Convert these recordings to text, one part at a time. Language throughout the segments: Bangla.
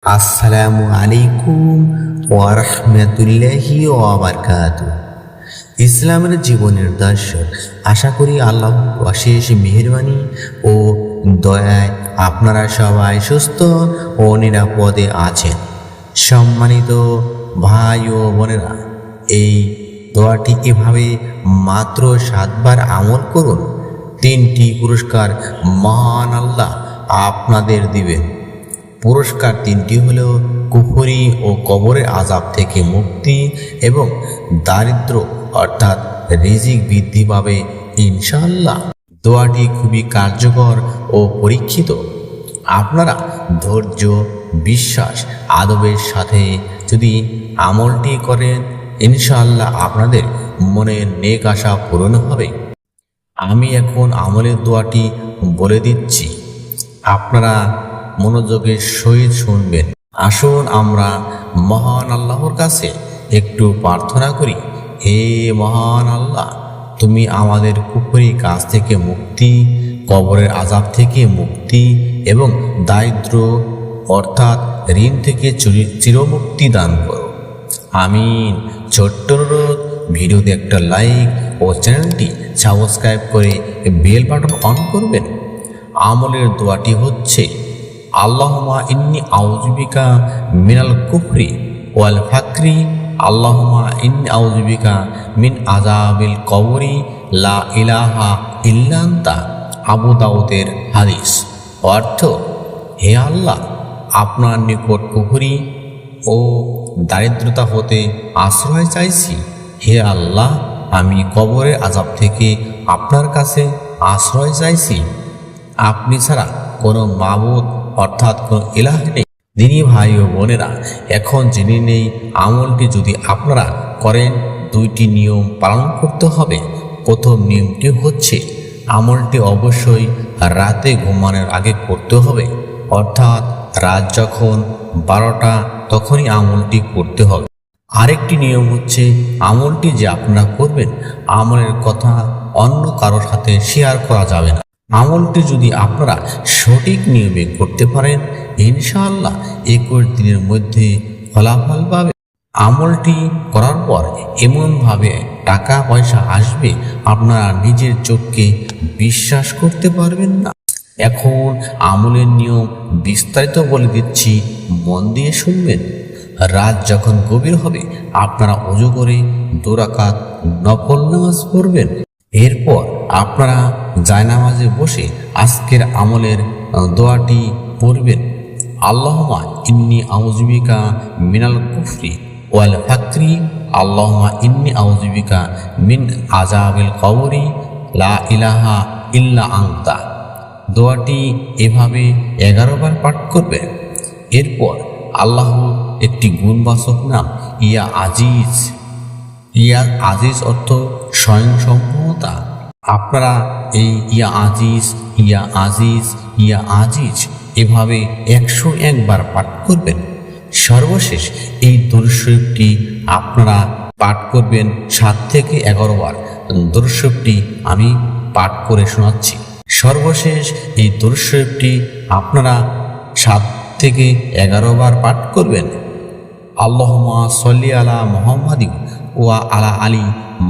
আসসালামু আলাইকুম ওয়া রাহমাতুল্লাহি ওয়া বারাকাতুহু। ইসলামের জীবনের দর্শন, আশা করি আল্লাহ অশেষ মেহেরবানি ও দয়ায় আপনারা সবাই সুস্থ ও নিরাপদে আছেন। সম্মানিত ভাই ও বোনেরা, এই দোয়াটি এভাবে মাত্র 7 বার আমল করুন। 3টি পুরস্কার মহান আল্লাহ আপনাদের দিবেন। পুরস্কার 3টি হলো কুফরি ও কবরের আযাব থেকে মুক্তি এবং দারিদ্র অর্থাৎ রিজিক বৃদ্ধি পাবে ইনশাআল্লাহ। দোয়াটি খুবই কার্যকর ও পরীক্ষিত। আপনারা ধৈর্য, বিশ্বাস, আদবের সাথে যদি আমলটি করেন, ইনশাআল্লাহ আপনাদের মনের নেক আশা পূরণ হবে। আমি এখন আমলের দোয়াটি বলে দিচ্ছি, আপনারা মনোযোগের সহিত শুনবেন। আসুন আমরা মহান আল্লাহর কাছে একটু প্রার্থনা করি। হে মহান আল্লাহ, তুমি আমাদের কুফরি কাজ থেকে মুক্তি, কবরের আযাব থেকে মুক্তি এবং দারিদ্র অর্থাৎ ঋণ থেকে চিরমুক্তি দান করো। আমিন। ছোট্ট অনুরোধ, ভিডিওতে একটা লাইক ও চ্যানেলটি সাবস্ক্রাইব করে বেল বাটন অন করবেন। আমলের দোয়াটি হচ্ছে, আল্লাহুম্মা ইন্নী আউযু বিকা মিনাল কুফরি ওয়াল ফাকরি, আল্লাহুম্মা ইন্নী আউযু বিকা মিন আযাবিল কবরি লা ইলাহা ইল্লা আনতা। আবু দাউদের হাদিস। অর্থ, হে আল্লাহ, আপনার নিকট কুফরি ও দারিদ্রতা হতে আশ্রয় চাইছি। হে আল্লাহ, আমি কবরের আযাব থেকে আপনার কাছে আশ্রয় চাইছি। আপনি ছাড়া কোনো মাবুদ অর্থাৎ কোনো ইলাহ নেই। দিনী ভাই ও বোনেরা, এখন জেনে নেই আমলটি যদি আপনারা করেন 2টি নিয়ম পালন করতে হবে। প্রথম নিয়মটি হচ্ছে, আমলটি অবশ্যই রাতে ঘুমানোর আগে করতে হবে, অর্থাৎ রাত যখন 12টা তখনই আমলটি করতে হবে। আরেকটি নিয়ম হচ্ছে, আমলটি যে আপনারা করবেন, আমলের কথা অন্য কারোর সাথে শেয়ার করা যাবে না। আমলটি যদি আপনারা সঠিক নিয়মে করতে পারেন, ইনশাআল্লাহ 21 দিনের মধ্যে ফলাফল পাবে। আমলটি করার পর এমনভাবে টাকা পয়সা আসবে, আপনারা নিজের চোখকে বিশ্বাস করতে পারবেন না। এখন আমলের নিয়ম বিস্তারিত বলে দিচ্ছি, মন দিয়ে শুনবেন। রাত যখন গভীর হবে, আপনারা ওযু করে 2 রাকাত নফল নামাজ পড়বেন। এরপর আপনারা জায়নামাজে বসে আজকের আমলের দোয়াটি পড়বেন। আল্লাহুম্মা ইন্নী আউযু বিকা মিনাল কুফরি ওয়াল ফাকরি, আল্লাহুম্মা ইন্নী আউযু বিকা মিন আযাবিল কবরি লা ইলাহা ইল্লা আনতা। দোয়াটি এভাবে 11 বার পাঠ করবেন। এরপর আল্লাহর একটি গুণবাচক নাম ইয়া আজিজ। ইয়া আজিজ অর্থ স্বয়ং সম্পূর্ণতা। আপনারা এই ইয়া আজিজ, ইয়া আজিজ, ইয়া আজিজ এভাবে 101 বার পাঠ করবেন। সর্বশেষ এই দরুদ শরীফটি আপনারা পাঠ করবেন 7 থেকে 11 বার। দরুদ শরীফটি আমি পাঠ করে শোনাচ্ছি। সর্বশেষ এই দরুদ শরীফটি আপনারা 7 থেকে 11 বার পাঠ করবেন। আল্লাহুম্মা সাল্লি আলা মুহাম্মাদিন ওয়া আলা আলি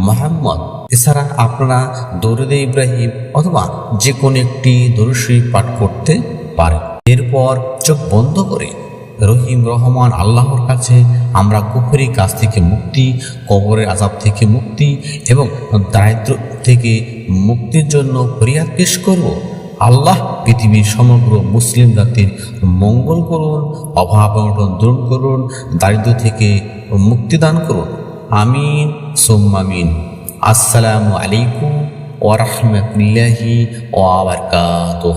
মুহাম্মদ। এছাড়া আপনারা দরুদে ইব্রাহিম অথবা যে কোনো একটি দরুদ শরীফ পাঠ করতে পারেন। এরপর চোখ বন্ধ করে রহিম রহমান আল্লাহর কাছে আমরা কুফরি কাজ থেকে মুক্তি, কবরের আযাব থেকে মুক্তি এবং দারিদ্র থেকে মুক্তির জন্য ফরিয়াদ পেশ করব। আল্লাহ পৃথিবীর সমগ্র মুসলিম জাতির মঙ্গল করুন, অভাব অনটন দূর করুন, দারিদ্র থেকে মুক্তিদান করুন। আমিন সুম্মা আমিন। আসসালামু আলাইকুম ওয়া রাহমাতুল্লাহি ওয়া বারাকাতুহু।